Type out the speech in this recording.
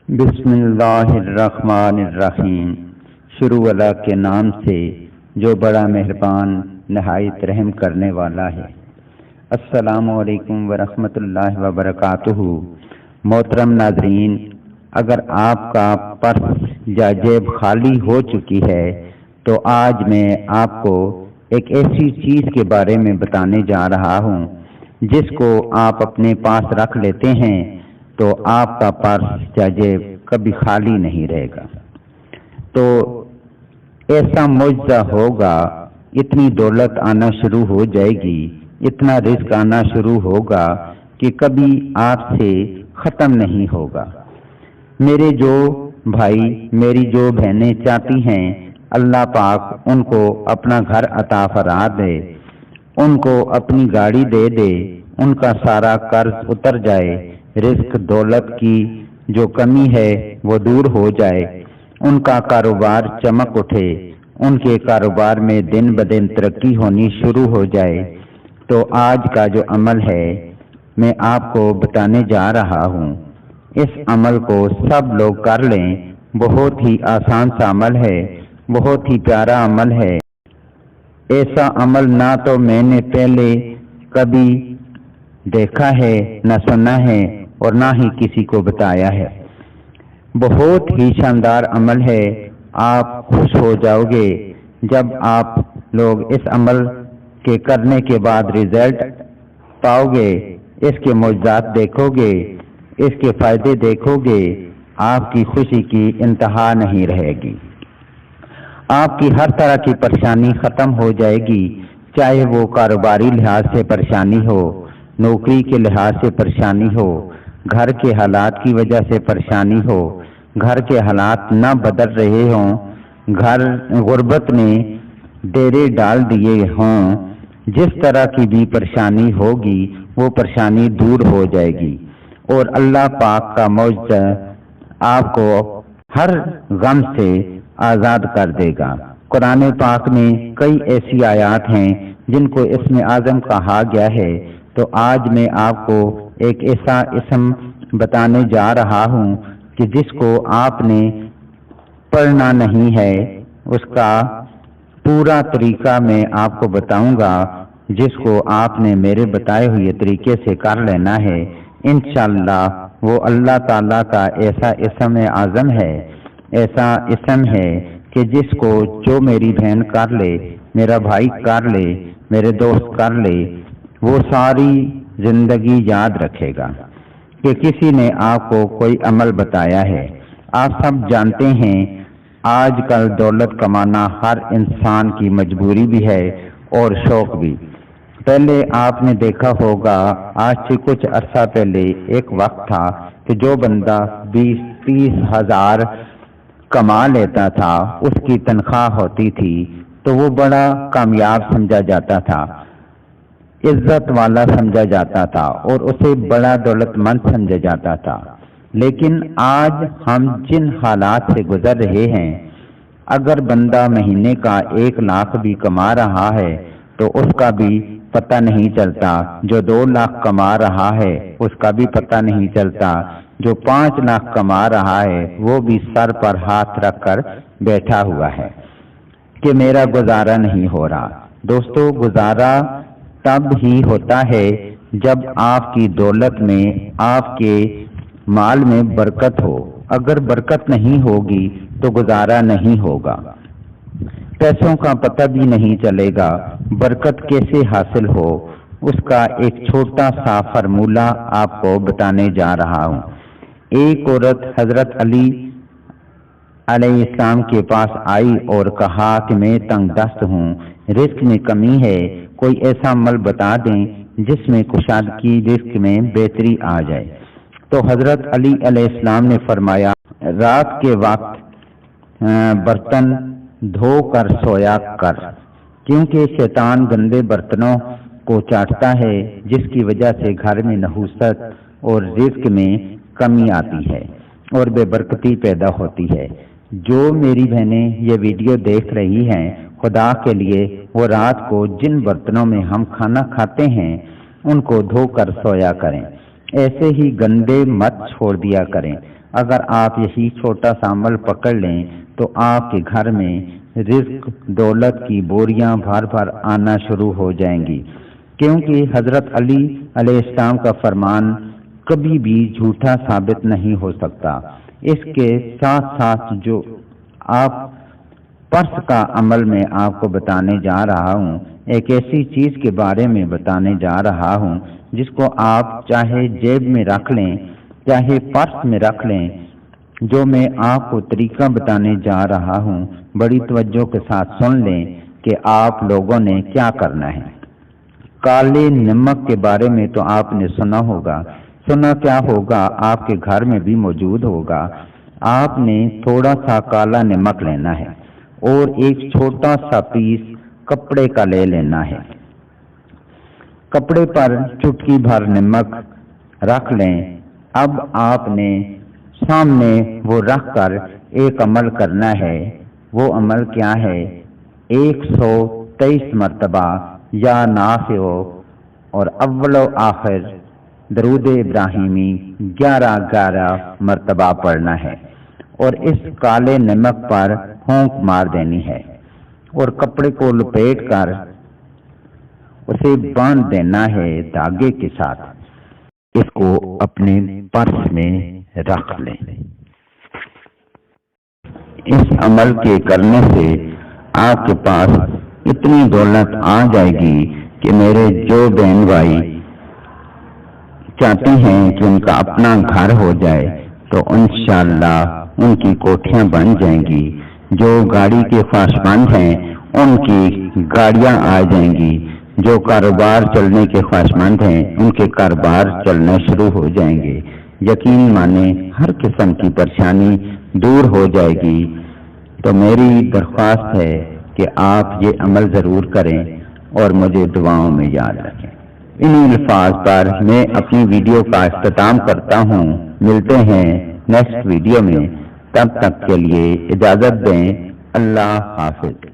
بسم اللہ الرحمن الرحیم۔ شروع اللہ کے نام سے جو بڑا مہربان نہایت رحم کرنے والا ہے۔ السلام علیکم ورحمۃ اللہ وبرکاتہ۔ محترم ناظرین، اگر آپ کا پرس یا جیب خالی ہو چکی ہے تو آج میں آپ کو ایک ایسی چیز کے بارے میں بتانے جا رہا ہوں جس کو آپ اپنے پاس رکھ لیتے ہیں تو آپ کا پرس یا جیب کبھی خالی نہیں رہے گا۔ تو ایسا معجزہ ہوگا، اتنی دولت آنا شروع ہو جائے گی، اتنا رزق آنا شروع ہوگا کہ کبھی آپ سے ختم نہیں ہوگا۔ میرے جو بھائی، میری جو بہنیں چاہتی ہیں اللہ پاک ان کو اپنا گھر عطا فرما دے، ان کو اپنی گاڑی دے دے، ان کا سارا قرض اتر جائے، رزق دولت کی جو کمی ہے وہ دور ہو جائے، ان کا کاروبار چمک اٹھے، ان کے کاروبار میں دن بدن ترقی ہونی شروع ہو جائے، تو آج کا جو عمل ہے میں آپ کو بتانے جا رہا ہوں، اس عمل کو سب لوگ کر لیں۔ بہت ہی آسان سا عمل ہے، بہت ہی پیارا عمل ہے۔ ایسا عمل نہ تو میں نے پہلے کبھی دیکھا ہے، نہ سنا ہے، اور نہ ہی کسی کو بتایا ہے۔ بہت ہی شاندار عمل ہے، آپ خوش ہو جاؤ گے جب آپ لوگ اس عمل کے کرنے کے بعد رزلٹ پاؤ گے، اس کے معجزات دیکھو گے، اس کے فائدے دیکھو گے، آپ کی خوشی کی انتہا نہیں رہے گی۔ آپ کی ہر طرح کی پریشانی ختم ہو جائے گی، چاہے وہ کاروباری لحاظ سے پریشانی ہو، نوکری کے لحاظ سے پریشانی ہو، گھر کے حالات کی وجہ سے پریشانی ہو، گھر کے حالات نہ بدل رہے ہوں، گھر غربت نے ڈیرے ڈال دیے ہوں، جس طرح کی بھی پریشانی ہوگی وہ پریشانی دور ہو جائے گی، اور اللہ پاک کا معجزہ آپ کو ہر غم سے آزاد کر دے گا۔ قرآن پاک میں کئی ایسی آیات ہیں جن کو اسم اعظم کہا گیا ہے، تو آج میں آپ کو ایک ایسا اسم بتانے جا رہا ہوں کہ جس کو آپ نے پڑھنا نہیں ہے، اس کا پورا طریقہ میں آپ کو بتاؤں گا، جس کو آپ نے میرے بتائے ہوئے طریقے سے کر لینا ہے۔ انشاءاللہ وہ اللہ تعالیٰ کا ایسا اسم اعظم ہے، ایسا اسم ہے کہ جس کو جو میری بہن کر لے، میرا بھائی کر لے، میرے دوست کر لے، وہ ساری زندگی یاد رکھے گا کہ کسی نے آپ کو کوئی عمل بتایا ہے۔ آپ سب جانتے ہیں آج کل دولت کمانا ہر انسان کی مجبوری بھی ہے اور شوق بھی۔ پہلے آپ نے دیکھا ہوگا، آج سے کچھ عرصہ پہلے ایک وقت تھا کہ جو بندہ 20-30 ہزار کما لیتا تھا، اس کی تنخواہ ہوتی تھی تو وہ بڑا کامیاب سمجھا جاتا تھا، عزت والا سمجھا جاتا تھا، اور اسے بڑا دولت مند سمجھا جاتا تھا۔ لیکن آج ہم جن حالات سے گزر رہے ہیں، اگر بندہ مہینے کا 1 لاکھ بھی کما رہا ہے تو اس کا بھی پتہ نہیں چلتا، جو 2 لاکھ کما رہا ہے اس کا بھی پتہ نہیں چلتا، جو 5 لاکھ کما رہا ہے وہ بھی سر پر ہاتھ رکھ کر بیٹھا ہوا ہے کہ میرا گزارا نہیں ہو رہا۔ دوستو، گزارا تب ہی ہوتا ہے جب آپ کی دولت میں، آپ کے مال میں برکت ہو۔ اگر برکت نہیں ہوگی تو گزارا نہیں ہوگا، پیسوں کا پتہ بھی نہیں چلے گا، برکت کیسے حاصل ہو، اس کا ایک چھوٹا سا فارمولہ آپ کو بتانے جا رہا ہوں۔ ایک عورت حضرت علی علیہ السلام کے پاس آئی اور کہا کہ میں تنگ دست ہوں، رزق میں کمی ہے، کوئی ایسا عمل بتا دیں جس میں کشادگی، رزق میں بہتری آ جائے۔ تو حضرت علی علیہ السلام نے فرمایا، رات کے وقت برتن دھو کر سویا کر، کیونکہ شیطان گندے برتنوں کو چاٹتا ہے، جس کی وجہ سے گھر میں نحوست اور رزق میں کمی آتی ہے اور بے برکتی پیدا ہوتی ہے۔ جو میری بہنیں یہ ویڈیو دیکھ رہی ہیں، خدا کے لیے وہ رات کو جن برتنوں میں ہم کھانا کھاتے ہیں ان کو دھو کر سویا کریں، ایسے ہی گندے مت چھوڑ دیا کریں۔ اگر آپ یہی چھوٹا سا عمل پکڑ لیں تو آپ کے گھر میں رزق دولت کی بوریاں بھر بھر آنا شروع ہو جائیں گی، کیونکہ حضرت علی علیہ السلام کا فرمان کبھی بھی جھوٹا ثابت نہیں ہو سکتا۔ اس کے ساتھ ساتھ جو آپ پرس کا عمل میں آپ کو بتانے جا رہا ہوں، ایک ایسی چیز کے بارے میں بتانے جا رہا ہوں جس کو آپ چاہے جیب میں رکھ لیں چاہے پرس میں رکھ لیں۔ جو میں آپ کو طریقہ بتانے جا رہا ہوں بڑی توجہ کے ساتھ سن لیں کہ آپ لوگوں نے کیا کرنا ہے۔ کالے نمک کے بارے میں تو آپ نے سنا ہوگا، سنا کیا ہوگا آپ کے گھر میں بھی موجود ہوگا۔ آپ نے تھوڑا سا کالا نمک لینا ہے اور ایک چھوٹا سا پیس کپڑے کا لے لینا ہے۔ کپڑے پر چٹکی بھر نمک رکھ لیں۔ اب آپ نے سامنے وہ رکھ کر ایک عمل کرنا ہے۔ وہ عمل کیا ہے؟ 123 مرتبہ یا نافع اور اول و آخر درود ابراہیمی 11 مرتبہ پڑھنا ہے اور اس کالے نمک پر پھونک مار دینی ہے اور کپڑے کو لپیٹ کر اسے باندھ دینا ہے دھاگے کے ساتھ۔ اس کو اپنے پرس میں رکھ لیں۔ اس عمل کے کرنے سے آپ کے پاس اتنی دولت آ جائے گی کہ میرے جو بہن بھائی چاہتے ہیں کہ ان کا اپنا گھر ہو جائے تو انشاءاللہ ان کی کوٹھیاں بن جائیں گی۔ جو گاڑی کے خواہشمند ہیں ان کی گاڑیاں آ جائیں گی۔ جو کاروبار چلنے کے خواہشمند ہیں ان کے کاروبار چلنا شروع ہو جائیں گے۔ یقین مانے ہر قسم کی پریشانی دور ہو جائے گی۔ تو میری درخواست ہے کہ آپ یہ عمل ضرور کریں اور مجھے دعاؤں میں یاد رکھیں۔ انہی الفاظ پر میں اپنی ویڈیو کا اختتام کرتا ہوں۔ ملتے ہیں نیکسٹ ویڈیو میں، تب تک کے لیے اجازت دیں۔ اللہ حافظ۔